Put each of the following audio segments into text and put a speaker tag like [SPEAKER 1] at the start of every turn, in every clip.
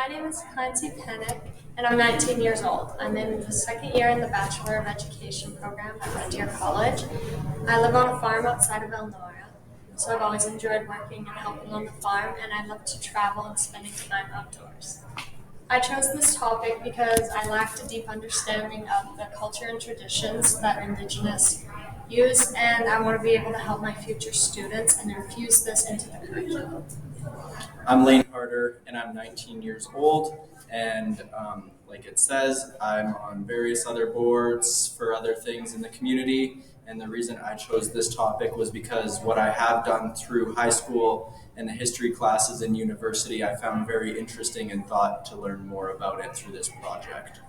[SPEAKER 1] My name is Clancy and I'm 19 years old. I'm in the second year in the Bachelor of Education program at Red Deer College. I live on a farm outside of Elnora, so I've always enjoyed working and helping on the farm, and I love to travel and spending time outdoors. I chose this topic because I lacked a deep understanding of the culture and traditions that Indigenous use, and I want to be able to help my future students and infuse this into the curriculum.
[SPEAKER 2] I'm Lane Harder, and I'm 19 years old. And like it says, I'm on various other boards for other things in the community. And the reason I chose this topic was because what I have done through high school and the history classes in university, I found very interesting and thought to learn more about it through this project.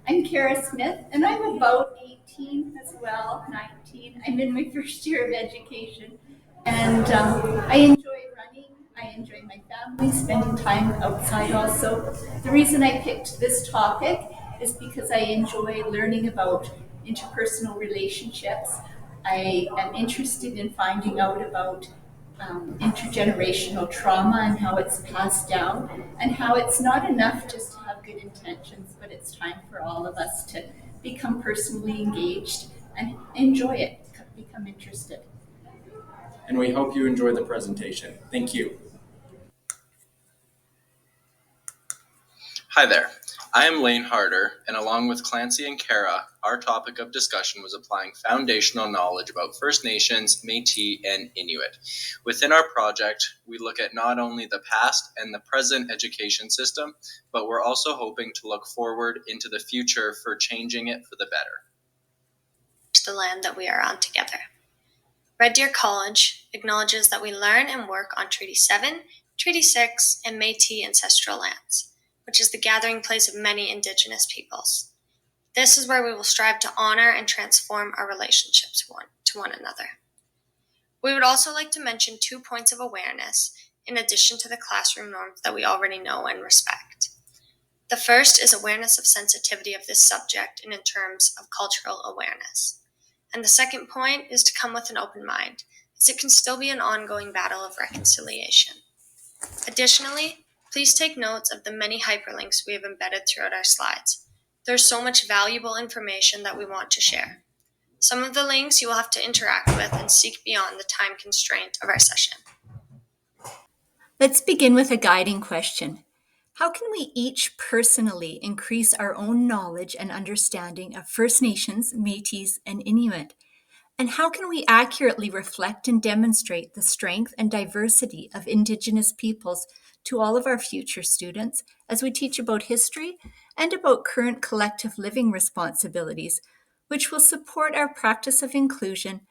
[SPEAKER 3] I'm Cara Smith, and I'm about 18 as well, 19. I'm in my first year of education, and I enjoy running. I enjoy my family, spending time outside also. The reason I picked this topic is because I enjoy learning about interpersonal relationships. I am interested in finding out about intergenerational trauma and how it's passed down, and how it's not enough just to have good intentions, but it's time for all of us to become personally engaged and enjoy it, become interested.
[SPEAKER 2] And we hope you enjoy the presentation. Thank you. Hi there. I am Lane Harder, and along with Clancy and Cara, our topic of discussion was applying foundational knowledge about First Nations, Métis, and Inuit. Within our project, we look at not only the past and the present education system, but we're also hoping to look forward into the future for changing it for the better.
[SPEAKER 4] The land that we are on together. Red Deer College acknowledges that we learn and work on Treaty 7, Treaty 6, and Métis ancestral lands, which is the gathering place of many Indigenous peoples. This is where we will strive to honor and transform our relationships to one another. We would also like to mention 2 points of awareness in addition to the classroom norms that we already know and respect. The first is awareness of sensitivity of this subject and in terms of cultural awareness. And the second point is to come with an open mind, as it can still be an ongoing battle of reconciliation. Additionally, please take notes of the many hyperlinks we have embedded throughout our slides. There's so much valuable information that we want to share. Some of the links you will have to interact with and seek beyond the time constraint of our session.
[SPEAKER 5] Let's begin with a guiding question. How can we each personally increase our own knowledge and understanding of First Nations, Métis, and Inuit? And how can we accurately reflect and demonstrate the strength and diversity of Indigenous peoples to all of our future students as we teach about history and about current collective living responsibilities, which will support our practice of inclusion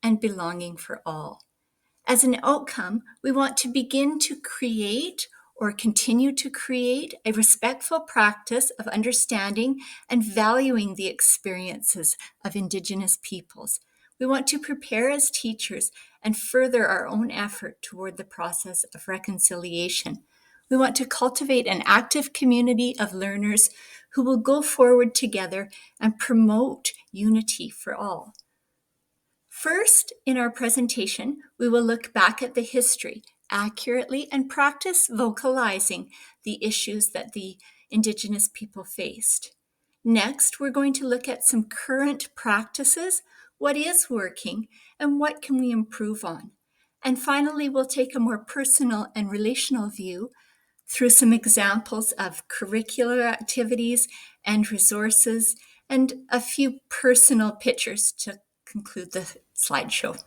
[SPEAKER 5] and belonging for all? As an outcome, we want to begin to create or continue to create a respectful practice of understanding and valuing the experiences of Indigenous peoples. We want to prepare as teachers and further our own effort toward the process of reconciliation. We want to cultivate an active community of learners who will go forward together and promote unity for all. First, in our presentation, we will look back at the history accurately and practice vocalizing the issues that the Indigenous people faced. Next, we're going to look at some current practices, what is working, and what can we improve on. And finally, we'll take a more personal and relational view through some examples of curricular activities and resources, and a few personal pictures to conclude the slideshow.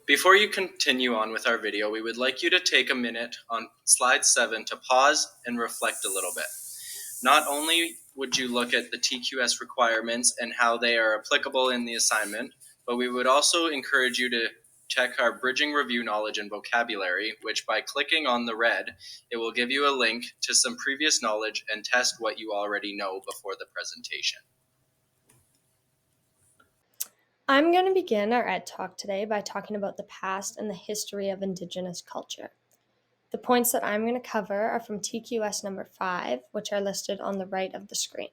[SPEAKER 2] Before you continue on with our video, we would like you to take a minute on slide 7 to pause and reflect a little bit. Not only would you look at the TQS requirements and how they are applicable in the assignment, but we would also encourage you to check our bridging review knowledge and vocabulary, which by clicking on the red, it will give you a link to some previous knowledge and test what you already know before the presentation.
[SPEAKER 1] I'm going to begin our Ed Talk today by talking about the past and the history of Indigenous culture. The points that I'm going to cover are from TQS number 5, which are listed on the right of the screen.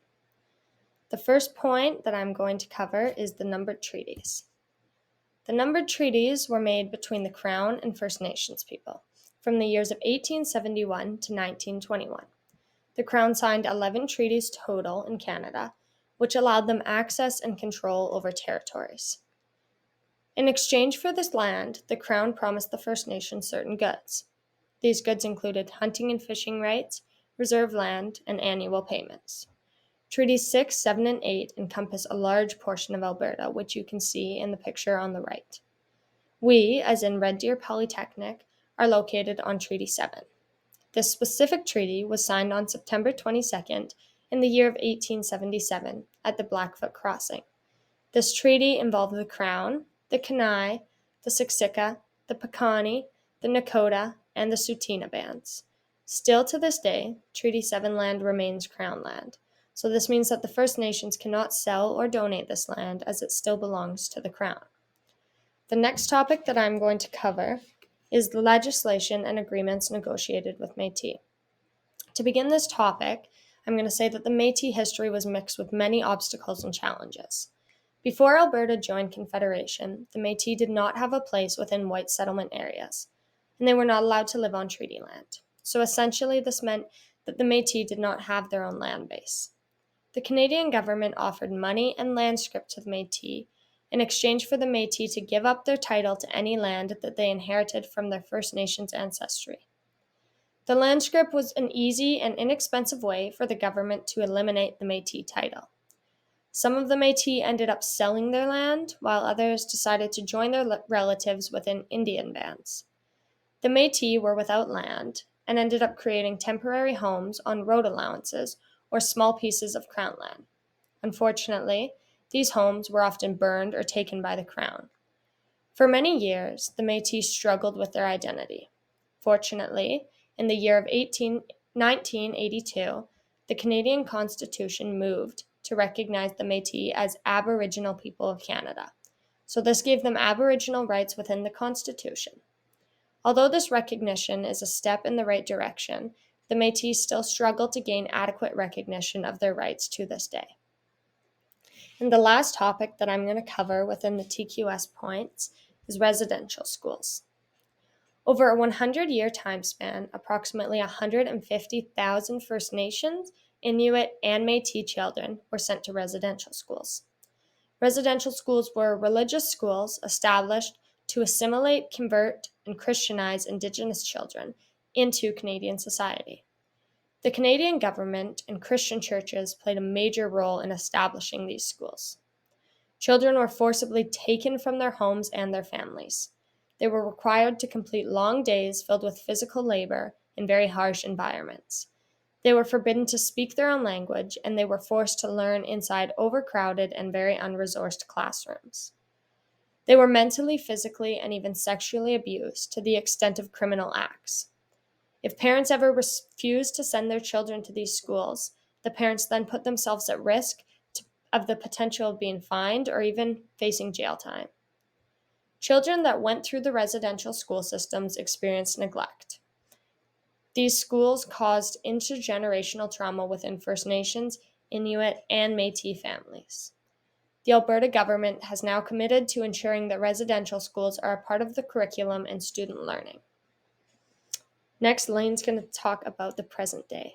[SPEAKER 1] The first point that I'm going to cover is the numbered treaties. The numbered treaties were made between the Crown and First Nations people from the years of 1871 to 1921. The Crown signed 11 treaties total in Canada, which allowed them access and control over territories. In exchange for this land, the Crown promised the First Nations certain goods. These goods included hunting and fishing rights, reserve land, and annual payments. Treaties 6, 7, and 8 encompass a large portion of Alberta, which you can see in the picture on the right. We, as in Red Deer Polytechnic, are located on Treaty 7. This specific treaty was signed on September 22nd in the year of 1877 at the Blackfoot Crossing. This treaty involved the Crown, the Kainai, the Siksika, the Piikani, the Nakota, and the Tsuut'ina bands. Still to this day, Treaty 7 land remains Crown land, so this means that the First Nations cannot sell or donate this land as it still belongs to the Crown. The next topic that I'm going to cover is the legislation and agreements negotiated with Métis. To begin this topic, I'm going to say that the Métis history was mixed with many obstacles and challenges. Before Alberta joined Confederation, the Métis did not have a place within white settlement areas, and they were not allowed to live on treaty land. So essentially, this meant that the Métis did not have their own land base. The Canadian government offered money and land scrip to the Métis in exchange for the Métis to give up their title to any land that they inherited from their First Nations ancestry. The land scrip was an easy and inexpensive way for the government to eliminate the Métis title. Some of the Métis ended up selling their land, while others decided to join their relatives within Indian bands. The Métis were without land and ended up creating temporary homes on road allowances or small pieces of Crown land. Unfortunately, these homes were often burned or taken by the Crown. For many years, the Métis struggled with their identity. Fortunately, in the year of 1982, the Canadian Constitution moved to recognize the Métis as Aboriginal people of Canada. So this gave them Aboriginal rights within the Constitution. Although this recognition is a step in the right direction, the Métis still struggle to gain adequate recognition of their rights to this day. And the last topic that I'm going to cover within the TQS points is residential schools. Over a 100-year time span, approximately 150,000 First Nations, Inuit, and Métis children were sent to residential schools. Residential schools were religious schools established to assimilate, convert, and Christianize Indigenous children into Canadian society. The Canadian government and Christian churches played a major role in establishing these schools. Children were forcibly taken from their homes and their families. They were required to complete long days filled with physical labor in very harsh environments. They were forbidden to speak their own language, and they were forced to learn inside overcrowded and very unresourced classrooms. They were mentally, physically, and even sexually abused to the extent of criminal acts. If parents ever refused to send their children to these schools, the parents then put themselves at risk of the potential of being fined or even facing jail time. Children that went through the residential school systems experienced neglect. These schools caused intergenerational trauma within First Nations, Inuit, and Métis families. The Alberta government has now committed to ensuring that residential schools are a part of the curriculum and student learning. Next, Lane's going to talk about the present day.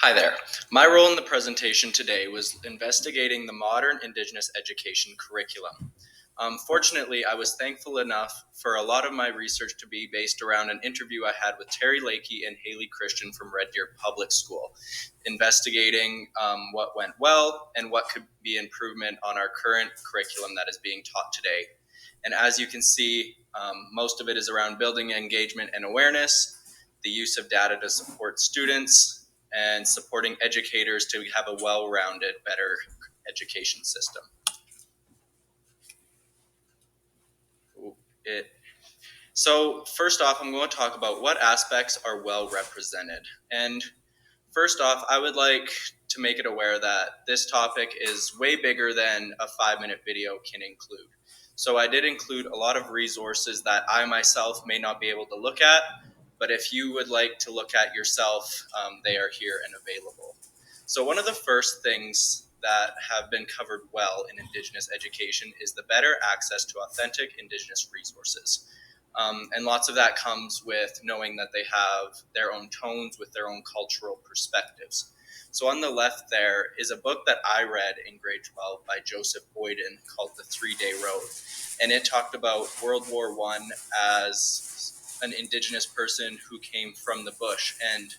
[SPEAKER 2] Hi there. My role in the presentation today was investigating the modern Indigenous education curriculum. Fortunately, I was thankful enough for a lot of my research to be based around an interview I had with Terry Lakey and Haley Christian from Red Deer Public School, investigating what went well and what could be improvement on our current curriculum that is being taught today. And as you can see, most of it is around building engagement and awareness, the use of data to support students, and supporting educators to have a well-rounded, better education system. So first off, I'm going to talk about what aspects are well represented. And first off, I would like to make it aware that this topic is way bigger than a 5-minute video can include. So I did include a lot of resources that I myself may not be able to look at, but if you would like to look at yourself, they are here and available. So one of the first things that have been covered well in Indigenous education is the better access to authentic Indigenous resources. And lots of that comes with knowing that they have their own tones with their own cultural perspectives. So on the left there is a book that I read in grade 12 by Joseph Boyden called The 3-Day Road. And it talked about World War I as an Indigenous person who came from the bush. And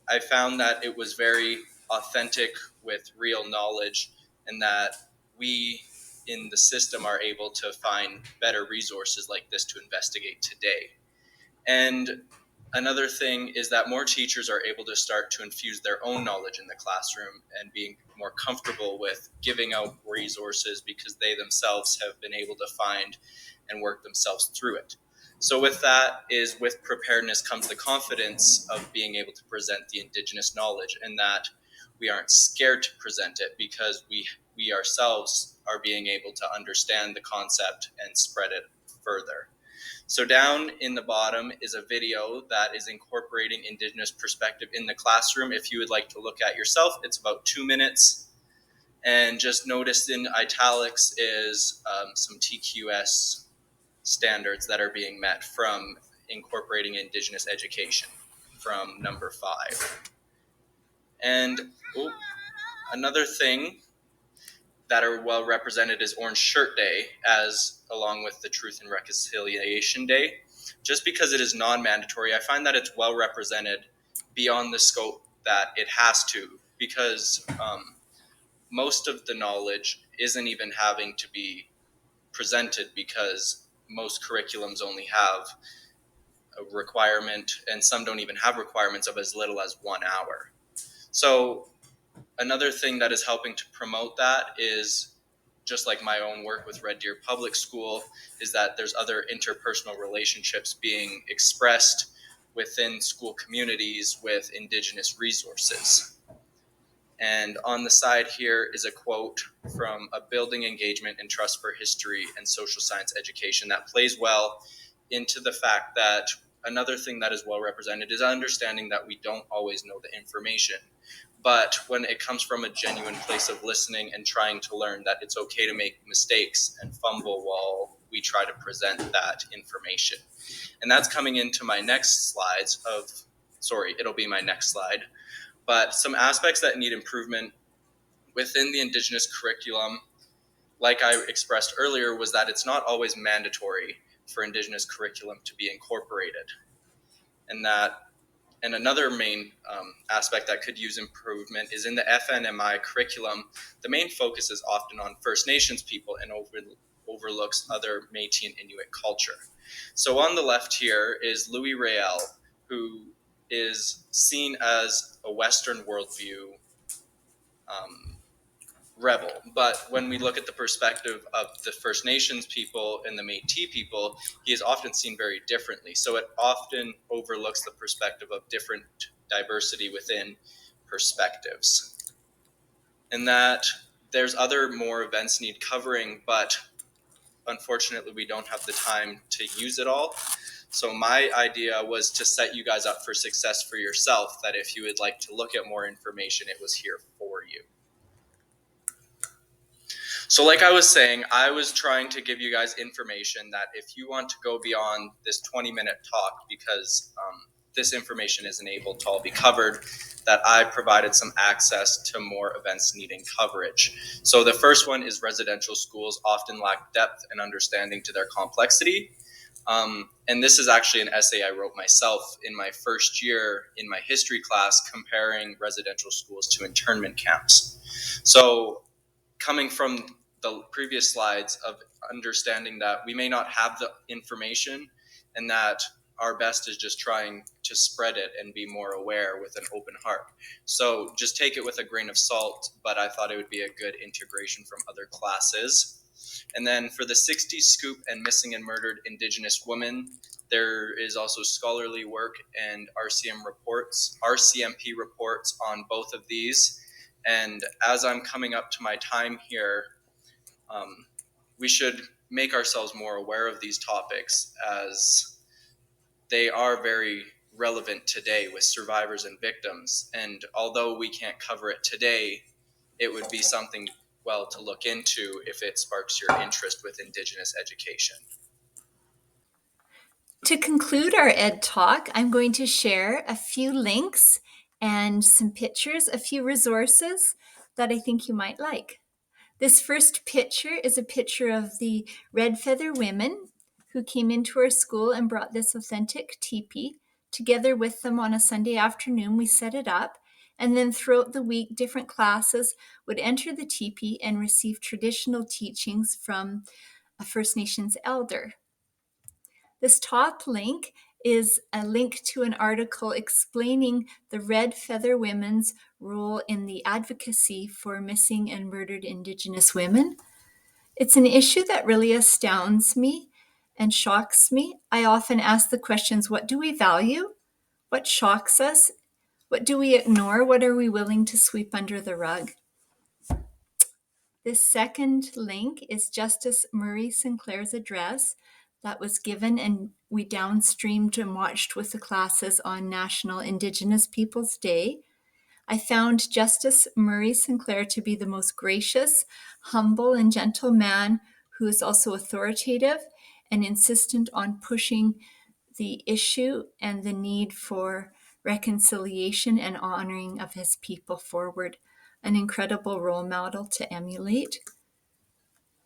[SPEAKER 2] I found that it was very authentic with real knowledge, and that we in the system are able to find better resources like this to investigate today. And another thing is that more teachers are able to start to infuse their own knowledge in the classroom and being more comfortable with giving out resources because they themselves have been able to find and work themselves through it. So with that is with preparedness comes the confidence of being able to present the Indigenous knowledge, and that we aren't scared to present it because we ourselves are being able to understand the concept and spread it further. So down in the bottom is a video that is incorporating Indigenous perspective in the classroom. If you would like to look at yourself, it's about 2 minutes. And just notice in italics is some TQS standards that are being met from incorporating Indigenous education from number 5. And another thing that are well represented is Orange Shirt Day, as along with the Truth and Reconciliation Day. Just because it is non-mandatory, I find that it's well represented beyond the scope that it has to, because most of the knowledge isn't even having to be presented because most curriculums only have a requirement, and some don't even have requirements of as little as 1 hour. So another thing that is helping to promote that is, just like my own work with Red Deer Public School, is that there's other interpersonal relationships being expressed within school communities with Indigenous resources. And on the side here is a quote from a Building Engagement and Trust for History and Social Science Education that plays well into the fact that another thing that is well represented is understanding that we don't always know the information. But when it comes from a genuine place of listening and trying to learn, that it's okay to make mistakes and fumble while we try to present that information. And that's coming into my next slides it'll be my next slide. But some aspects that need improvement within the Indigenous curriculum, like I expressed earlier, was that it's not always mandatory for Indigenous curriculum to be incorporated. And another main aspect that could use improvement is in the FNMI curriculum, the main focus is often on First Nations people and overlooks other Métis and Inuit culture. So on the left here is Louis Riel, who is seen as a Western worldview rebel. But when we look at the perspective of the First Nations people and the Métis people, he is often seen very differently. So it often overlooks the perspective of different diversity within perspectives. And that there's other more events need covering, but unfortunately we don't have the time to use it all. So my idea was to set you guys up for success for yourself, that if you would like to look at more information, it was here for you. So like I was saying, I was trying to give you guys information that if you want to go beyond this 20-minute talk, because this information isn't able to all be covered, that I provided some access to more events needing coverage. So the first one is residential schools often lack depth and understanding to their complexity. And this is actually an essay I wrote myself in my first year in my history class, comparing residential schools to internment camps. So coming from the previous slides of understanding that we may not have the information, and that our best is just trying to spread it and be more aware with an open heart. So just take it with a grain of salt, but I thought it would be a good integration from other classes. And then for the 60s scoop and missing and murdered Indigenous women, there is also scholarly work and RCMP reports on both of these. And as I'm coming up to my time here, we should make ourselves more aware of these topics, as they are very relevant today with survivors and victims. And although we can't cover it today, it would be something well to look into if it sparks your interest with Indigenous education.
[SPEAKER 5] To conclude our Ed Talk, I'm going to share a few links and some pictures, a few resources that I think you might like. This first picture is a picture of the Red Feather women who came into our school and brought this authentic teepee. Together with them on a Sunday afternoon, we set it up. And then throughout the week, different classes would enter the teepee and receive traditional teachings from a First Nations elder. This top link is a link to an article explaining the Red Feather Women's role in the advocacy for missing and murdered Indigenous women. It's an issue that really astounds me and shocks me. I often ask the questions, what do we value? What shocks us? What do we ignore? What are we willing to sweep under the rug? This second link is Justice Murray Sinclair's address that was given and we downstreamed and watched with the classes on National Indigenous Peoples Day. I found Justice Murray Sinclair to be the most gracious, humble, and gentle man who is also authoritative and insistent on pushing the issue and the need for reconciliation and honoring of his people forward. An incredible role model to emulate.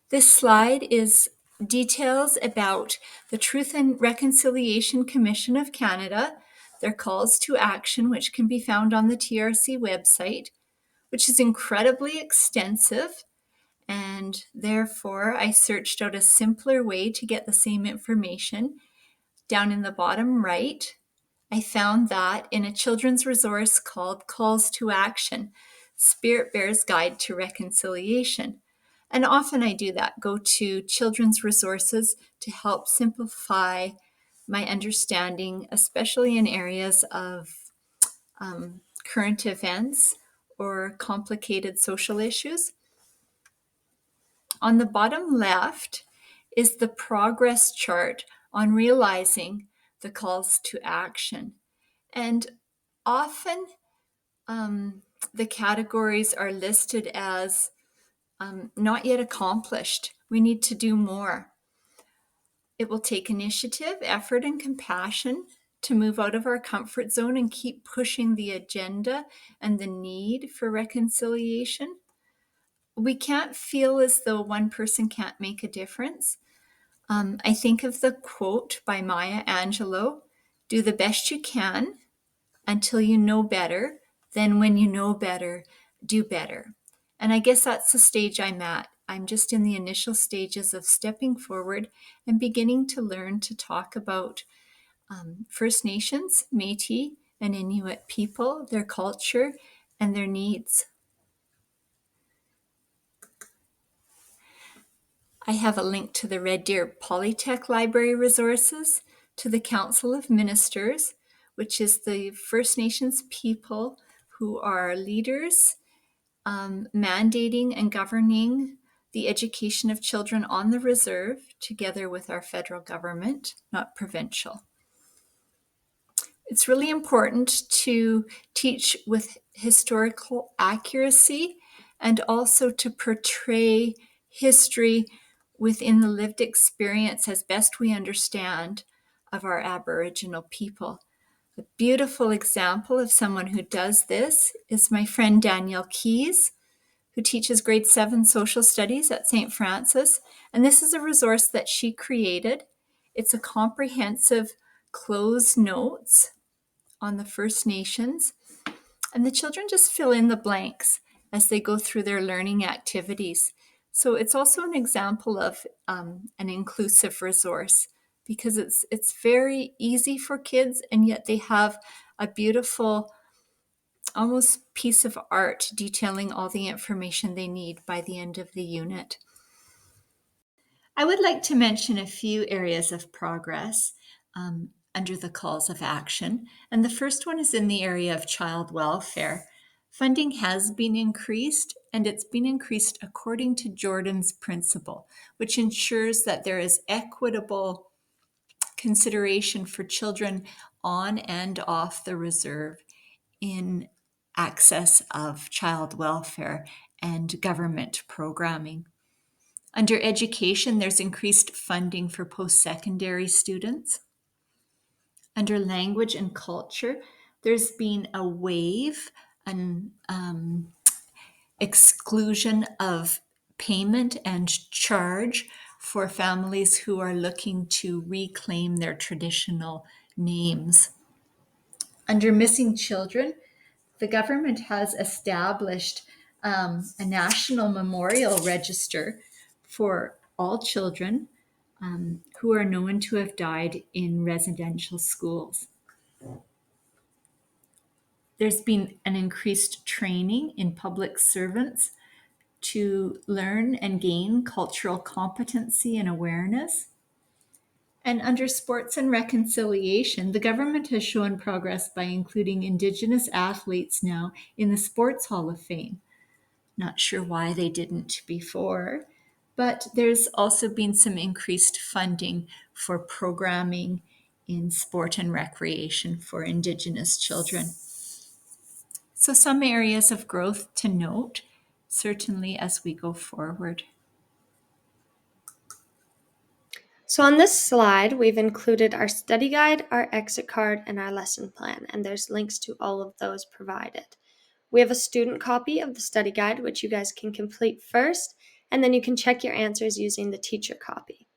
[SPEAKER 5] This slide is details about the Truth and Reconciliation Commission of Canada, their calls to action, which can be found on the TRC website, which is incredibly extensive. And therefore, I searched out a simpler way to get the same information. Down in the bottom right, I found that in a children's resource called Calls to Action, Spirit Bear's Guide to Reconciliation. And often I do that, go to children's resources to help simplify my understanding, especially in areas of current events or complicated social issues. On the bottom left is the progress chart on realizing the calls to action. And often the categories are listed as not yet accomplished. We need to do more. It will take initiative, effort, and compassion to move out of our comfort zone and keep pushing the agenda and the need for reconciliation. We can't feel as though one person can't make a difference. I think of the quote by Maya Angelou, do the best you can until you know better. Then when you know better, do better. And I guess that's the stage I'm at. I'm just in the initial stages of stepping forward and beginning to learn to talk about First Nations, Métis, and Inuit people, their culture, and their needs. I have a link to the Red Deer Polytech Library resources, to the Council of Ministers, which is the First Nations people who are leaders mandating and governing the education of children on the reserve together with our federal government, not provincial. It's really important to teach with historical accuracy and also to portray history within the lived experience as best we understand of our Aboriginal people. A beautiful example of someone who does this is my friend Danielle Keys, who teaches grade 7 social studies at St. Francis. And this is a resource that she created. It's a comprehensive closed notes on the First Nations. And the children just fill in the blanks as they go through their learning activities. So it's also an example of an inclusive resource because it's very easy for kids, and yet they have a beautiful almost piece of art detailing all the information they need by the end of the unit. I would like to mention a few areas of progress under the calls of action. And the first one is in the area of child welfare. Funding has been increased, and it's been increased according to Jordan's principle, which ensures that there is equitable consideration for children on and off the reserve in access of child welfare and government programming. Under education, there's increased funding for post-secondary students. Under language and culture, there's been a wave, an exclusion of payment and charge for families who are looking to reclaim their traditional names. Under missing children, the government has established a national memorial register for all children who are known to have died in residential schools. There's been an increased training in public servants to learn and gain cultural competency and awareness. And under sports and reconciliation, the government has shown progress by including Indigenous athletes now in the Sports Hall of Fame. Not sure why they didn't before, but there's also been some increased funding for programming in sport and recreation for Indigenous children. So some areas of growth to note, certainly as we go forward.
[SPEAKER 4] So on this slide, we've included our study guide, our exit card, and our lesson plan, and there's links to all of those provided. We have a student copy of the study guide, which you guys can complete first, and then you can check your answers using the teacher copy.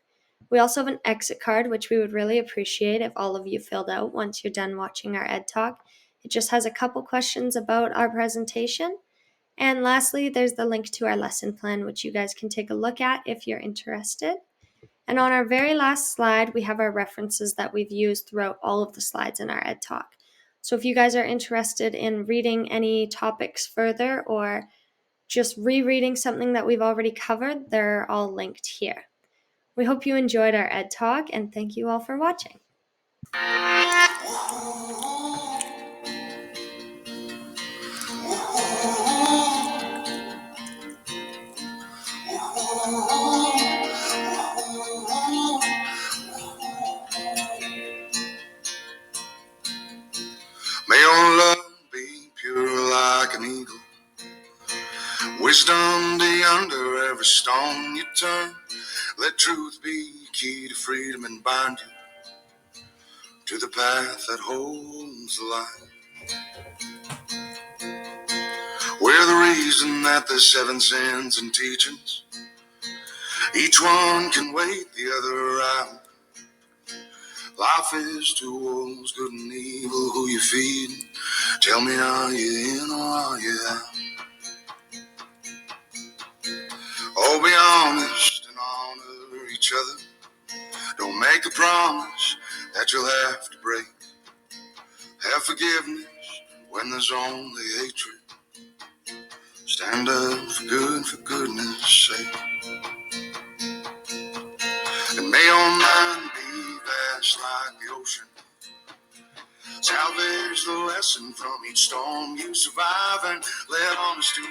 [SPEAKER 4] We also have an exit card, which we would really appreciate if all of you filled out once you're done watching our Ed Talk. It just has a couple questions about our presentation. And lastly, there's the link to our lesson plan, which you guys can take a look at if you're interested. And on our very last slide, we have our references that we've used throughout all of the slides in our Ed Talk. So if you guys are interested in reading any topics further or just rereading something that we've already covered, they're all linked here. We hope you enjoyed our Ed Talk, and thank you all for watching.
[SPEAKER 6] May your love be pure like an eagle, wisdom be under every stone you turn. Let truth be key to freedom and bind you to the path that holds the light. We're the reason that there's 7 sins and teachings. Each one can wait the other out. Life is two wolves, good and evil. Who you feeding? Tell me, are you in or are you out? Oh, be honest and honor each other. Don't make a promise that you'll have to break. Have forgiveness when there's only hatred. Stand up for good, for goodness sake. And may your mind be vast like the ocean. Salvage the lesson from each storm you survive, and let honesty